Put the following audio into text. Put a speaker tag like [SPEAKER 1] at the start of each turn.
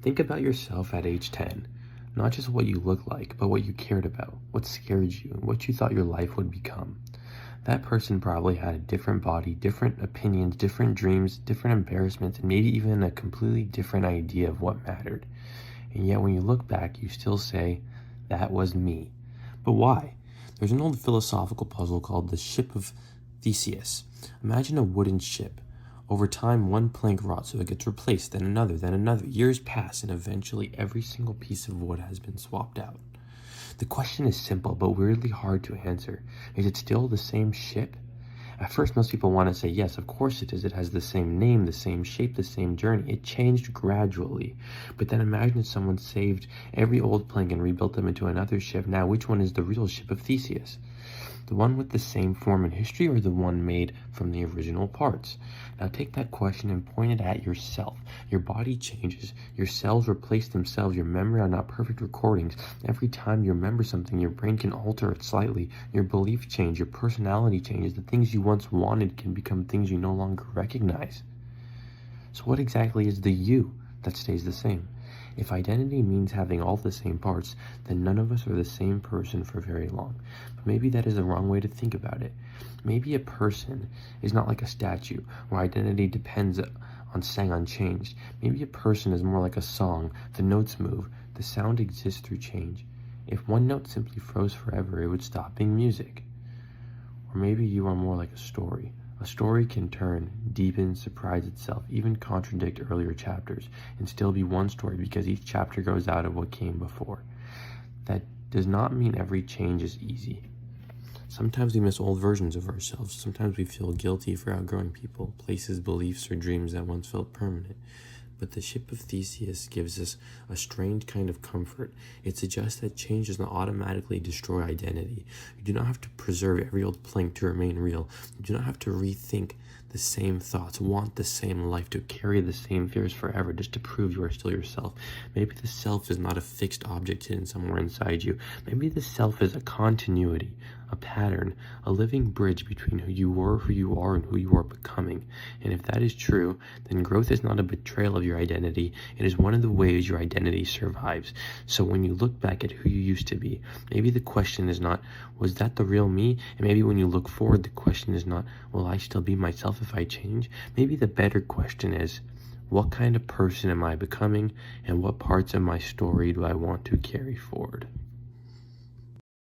[SPEAKER 1] Think about yourself at age 10. Not just what you look like, but what you cared about, what scared you, and what you thought your life would become. That person probably had a different body, different opinions, different dreams, different embarrassments, and maybe even a completely different idea of what mattered. And yet when you look back, you still say, that was me. But why? There's an old philosophical puzzle called the ship of Theseus. Imagine a wooden ship. Over time, one plank rots, so it gets replaced, then another, then another. Years pass, and eventually every single piece of wood has been swapped out. The question is simple, but weirdly hard to answer. Is it still the same ship? At first, most people want to say, yes, of course it is. It has the same name, the same shape, the same journey. It changed gradually. But then imagine if someone saved every old plank and rebuilt them into another ship. Now, which one is the real ship of Theseus? The one with the same form and history, or the one made from the original parts? Now take that question and point it at yourself. Your body changes, your cells replace themselves, your memory are not perfect recordings. Every time you remember something, your brain can alter it slightly. Your beliefs change, your personality changes. The things you once wanted can become things you no longer recognize. So what exactly is the you that stays the same? If identity means having all the same parts, then none of us are the same person for very long. But maybe that is the wrong way to think about it. Maybe a person is not like a statue, where identity depends on staying unchanged. Maybe a person is more like a song. The notes move, the sound exists through change. If one note simply froze forever, it would stop being music. Or maybe you are more like a story. A story can turn, deepen, surprise itself, even contradict earlier chapters, and still be one story because each chapter grows out of what came before. That does not mean every change is easy. Sometimes we miss old versions of ourselves. Sometimes we feel guilty for outgrowing people, places, beliefs, or dreams that once felt permanent. But the ship of Theseus gives us a strange kind of comfort. It suggests that change does not automatically destroy identity. You do not have to preserve every old plank to remain real. You do not have to rethink the same thoughts, want the same life, to carry the same fears forever just to prove you are still yourself. Maybe the self is not a fixed object hidden somewhere inside you. Maybe the self is a continuity, a pattern, a living bridge between who you were, who you are, and who you are becoming. And if that is true, then growth is not a betrayal of your identity. It is one of the ways your identity survives. So when you look back at who you used to be, maybe the question is not, was that the real me? And maybe when you look forward, the question is not, will I still be myself if I change? Maybe the better question is, what kind of person am I becoming, and what parts of my story do I want to carry forward?